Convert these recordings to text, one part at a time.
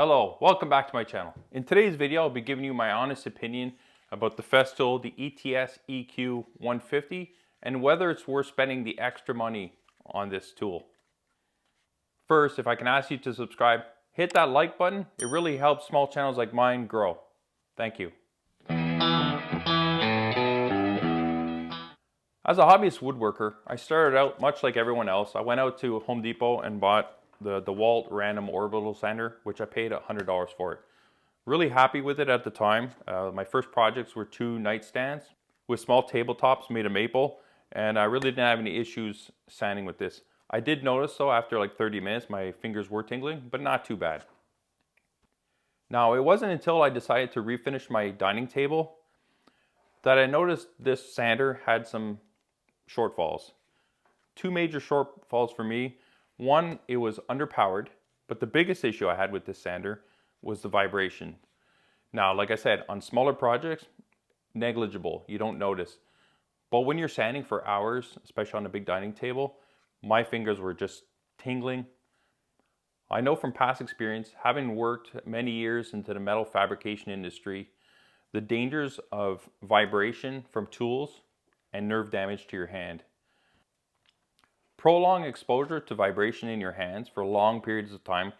Hello, welcome back to my channel. In today's video, I'll be giving you my honest opinion about the FESTOOL, the ETS EQ 150, and whether it's worth spending the extra money on this tool. First, if I can ask you to subscribe, hit that like button. It really helps small channels like mine grow. Thank you. As a hobbyist woodworker, I started out much like everyone else. I went out to Home Depot and bought the DeWalt random orbital sander, which I paid $100 for it. Really happy with it at the time. My first projects were 2 nightstands with small tabletops made of maple, and I really didn't have any issues sanding with this. I did notice though, after like 30 minutes, my fingers were tingling, but not too bad. Now, it wasn't until I decided to refinish my dining table that I noticed this sander had some shortfalls. 2 major shortfalls for me. One, it was underpowered, but the biggest issue I had with this sander was the vibration. Now, like I said, on smaller projects, negligible, you don't notice. But when you're sanding for hours, especially on a big dining table, my fingers were just tingling. I know from past experience, having worked many years into the metal fabrication industry, the dangers of vibration from tools and nerve damage to your hand. Prolonged exposure to vibration in your hands for long periods of time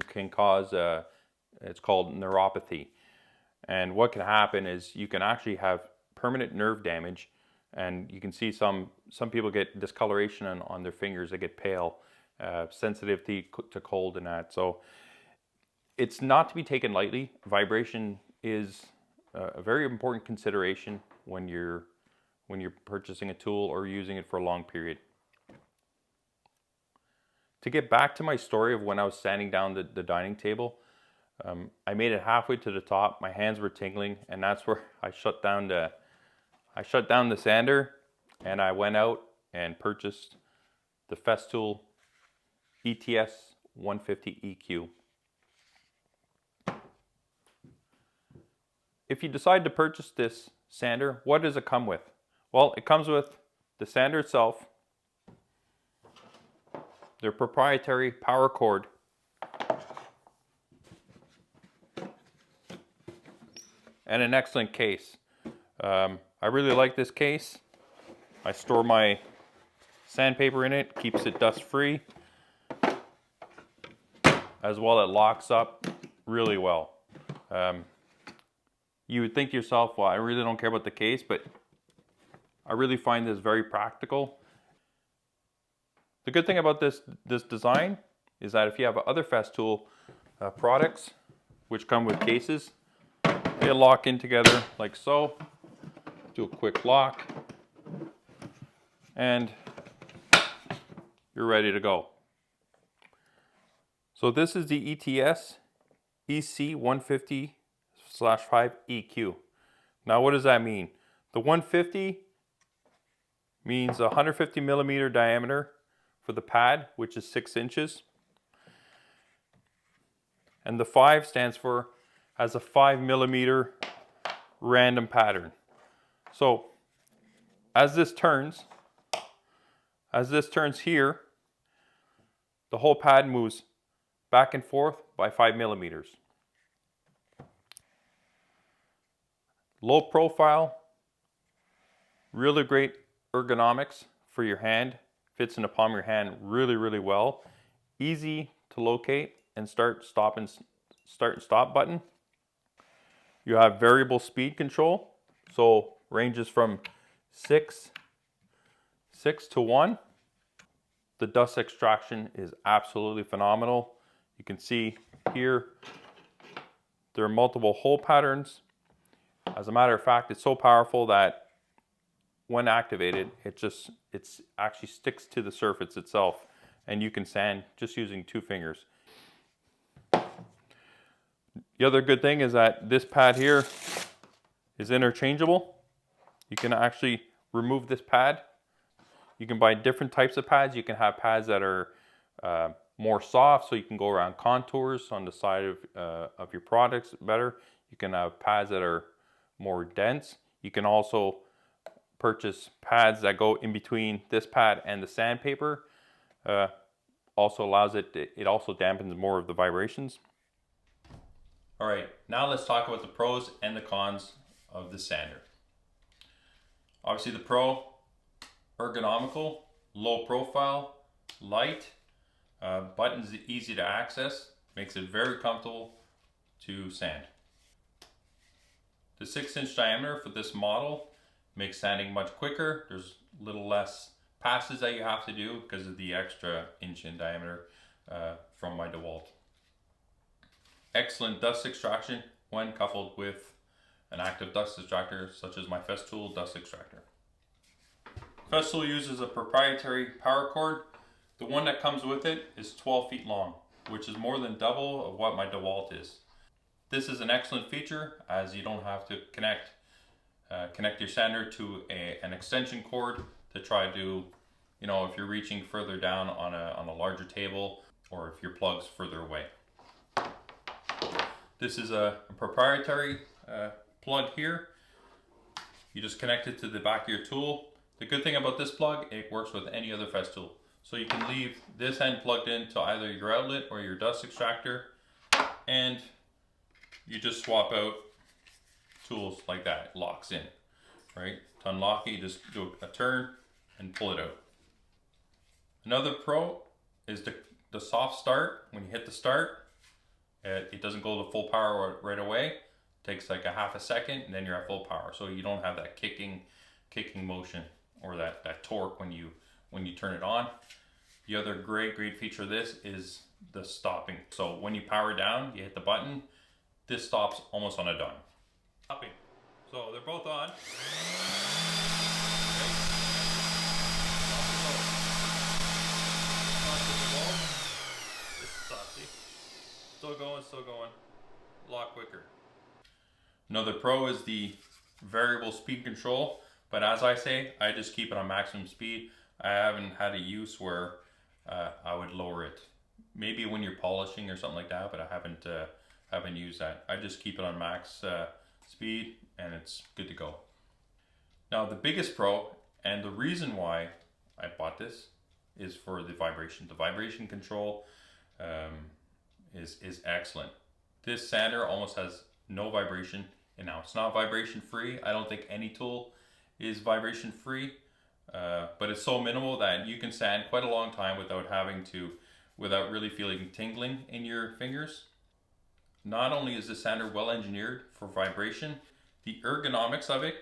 can cause, it's called neuropathy. And what can happen is you can actually have permanent nerve damage, and you can see some people get discoloration on their fingers. They get pale, sensitivity to cold and that. So it's not to be taken lightly. Vibration is a very important consideration when you're purchasing a tool or using it for a long period. To get back to my story of when I was sanding down the dining table, I made it halfway to the top. My hands were tingling, and that's where I shut down the sander, and I went out and purchased the FESTOOL ETS 150 EQ. If you decide to purchase this sander, what does it come with? Well, it comes with the sander itself, their proprietary power cord, and an excellent case. I really like this case. I store my sandpaper in it, keeps it dust free. As well, it locks up really well. You would think to yourself, well, I really don't care about the case, but I really find this very practical. The good thing about this design is that if you have other FESTOOL products, which come with cases, they lock in together like so. Do a quick lock, and you're ready to go. So this is the ETS EC 150/5 EQ. Now, what does that mean? The 150 means 150 millimeter diameter for the pad, which is 6 inches. And the 5 stands for as a 5 millimeter random pattern. So as this turns here, the whole pad moves back and forth by 5 millimeters. Low profile, really great ergonomics for your hand. Fits in the palm of your hand really, really well. Easy to locate and start and stop button. You have variable speed control, so ranges from 6 to 1. The dust extraction is absolutely phenomenal. You can see here there are multiple hole patterns. As a matter of fact, it's so powerful that when activated, it actually sticks to the surface itself, and you can sand just using 2 fingers. The other good thing is that this pad here is interchangeable. You can actually remove this pad. You can buy different types of pads. You can have pads that are more soft, so you can go around contours on the side of your products better. You can have pads that are more dense. You can also purchase pads that go in between this pad and the sandpaper. Also allows it also dampens more of the vibrations. All right, now let's talk about the pros and the cons of the sander. Obviously the pro, ergonomical, low profile, light, buttons easy to access, makes it very comfortable to sand. The 6-inch diameter for this model makes sanding much quicker. There's a little less passes that you have to do because of the extra inch in diameter from my DeWalt. Excellent dust extraction when coupled with an active dust extractor such as my FESTOOL dust extractor. FESTOOL uses a proprietary power cord. The one that comes with it is 12 feet long, which is more than double of what my DeWalt is. This is an excellent feature as you don't have to connect your sander to an extension cord to try to, if you're reaching further down on a larger table or if your plug's further away. This is a proprietary plug here. You just connect it to the back of your tool. The good thing about this plug, it works with any other FESTOOL. So you can leave this end plugged into either your outlet or your dust extractor, and you just swap out tools like that. It locks in, right? To unlock it, you just do a turn and pull it out. Another pro is the soft start. When you hit the start, it doesn't go to full power right away. It takes like a half a second and then you're at full power. So you don't have that kicking motion or that torque when you turn it on. The other great feature of this is the stopping. So when you power down, you hit the button, this stops almost on a dime. Stopping. So they're both on. Still going, a lot quicker. Another pro is the variable speed control, but as I say, I just keep it on maximum speed. I haven't had a use where I would lower it. Maybe when you're polishing or something like that, but I haven't used that. I just keep it on max speed and it's good to go. Now the biggest pro, and the reason why I bought this, is for the vibration. The vibration control is excellent. This sander almost has no vibration, and now it's not vibration free. I don't think any tool is vibration free, but it's so minimal that you can sand quite a long time without really feeling tingling in your fingers. Not only is the sander well engineered for vibration, the ergonomics of it,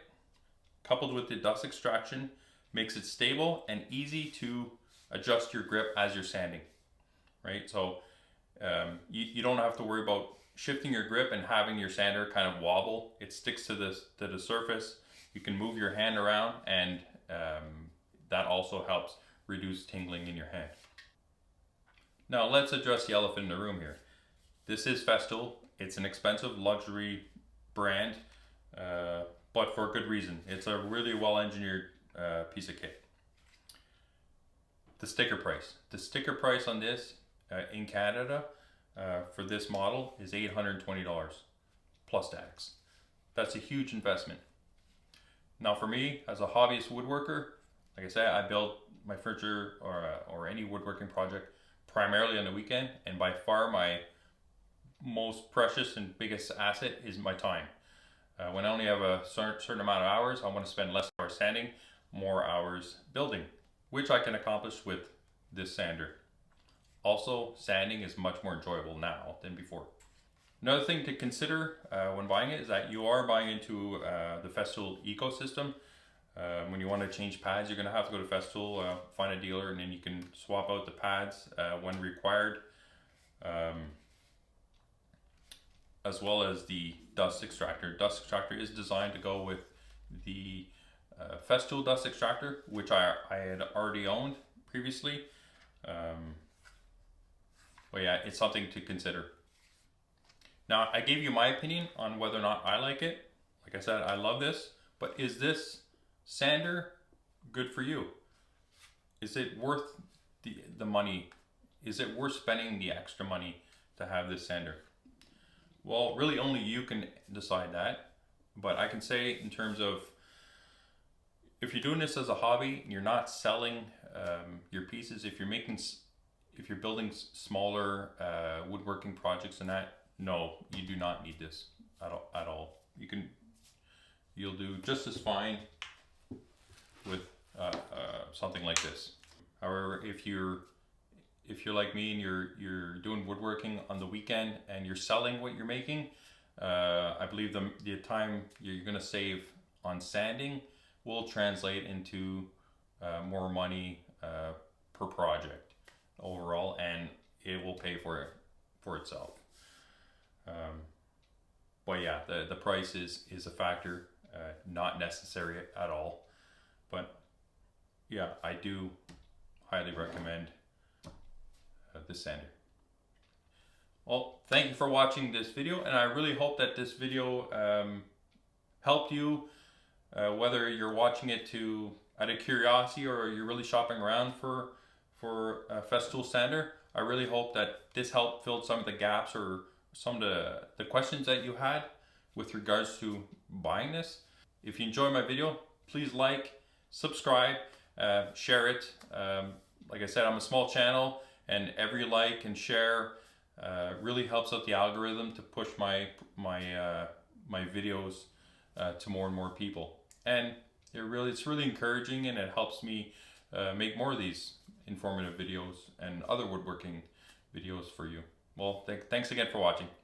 coupled with the dust extraction, makes it stable and easy to adjust your grip as you're sanding, right? So you don't have to worry about shifting your grip and having your sander kind of wobble. It sticks to the surface. You can move your hand around, and that also helps reduce tingling in your hand. Now let's address the elephant in the room here. This is FESTOOL. It's an expensive luxury brand, but for a good reason. It's a really well engineered piece of kit. The sticker price. The sticker price on this in Canada for this model is $820 plus tax. That's a huge investment. Now for me, as a hobbyist woodworker, like I said, I build my furniture or any woodworking project primarily on the weekend, and by far my most precious and biggest asset is my time. When I only have a certain amount of hours, I want to spend less hours sanding, more hours building, which I can accomplish with this sander. Also, sanding is much more enjoyable now than before. Another thing to consider when buying it is that you are buying into the FESTOOL ecosystem. When you want to change pads, you're going to have to go to FESTOOL, find a dealer, and then you can swap out the pads when required, as well as the dust extractor. Dust extractor is designed to go with the FESTOOL dust extractor, which I had already owned previously. But yeah, it's something to consider. Now, I gave you my opinion on whether or not I like it. Like I said, I love this, but is this sander good for you? Is it worth the money? Is it worth spending the extra money to have this sander? Well, really only you can decide that, but I can say in terms of if you're doing this as a hobby and you're not selling your pieces, if you're building smaller woodworking projects and that, no, you do not need this at all. You'll do just as fine with something like this. However, if you're like me and you're doing woodworking on the weekend and you're selling what you're making, I believe the time you're going to save on sanding will translate into more money per project overall, and it will pay for itself. But yeah, the price is a factor, not necessary at all. But yeah, I do highly recommend this sander. Well, thank you for watching this video, and I really hope that this video helped you, whether you're watching it out of curiosity or you're really shopping around for a FESTOOL sander. I really hope that this helped fill some of the gaps or some of the questions that you had with regards to buying this. If you enjoy my video, please like, subscribe, share it. Like I said, I'm a small channel, and every like and share really helps out the algorithm to push my videos to more and more people. And it's really encouraging, and it helps me make more of these informative videos and other woodworking videos for you. Well, thanks again for watching.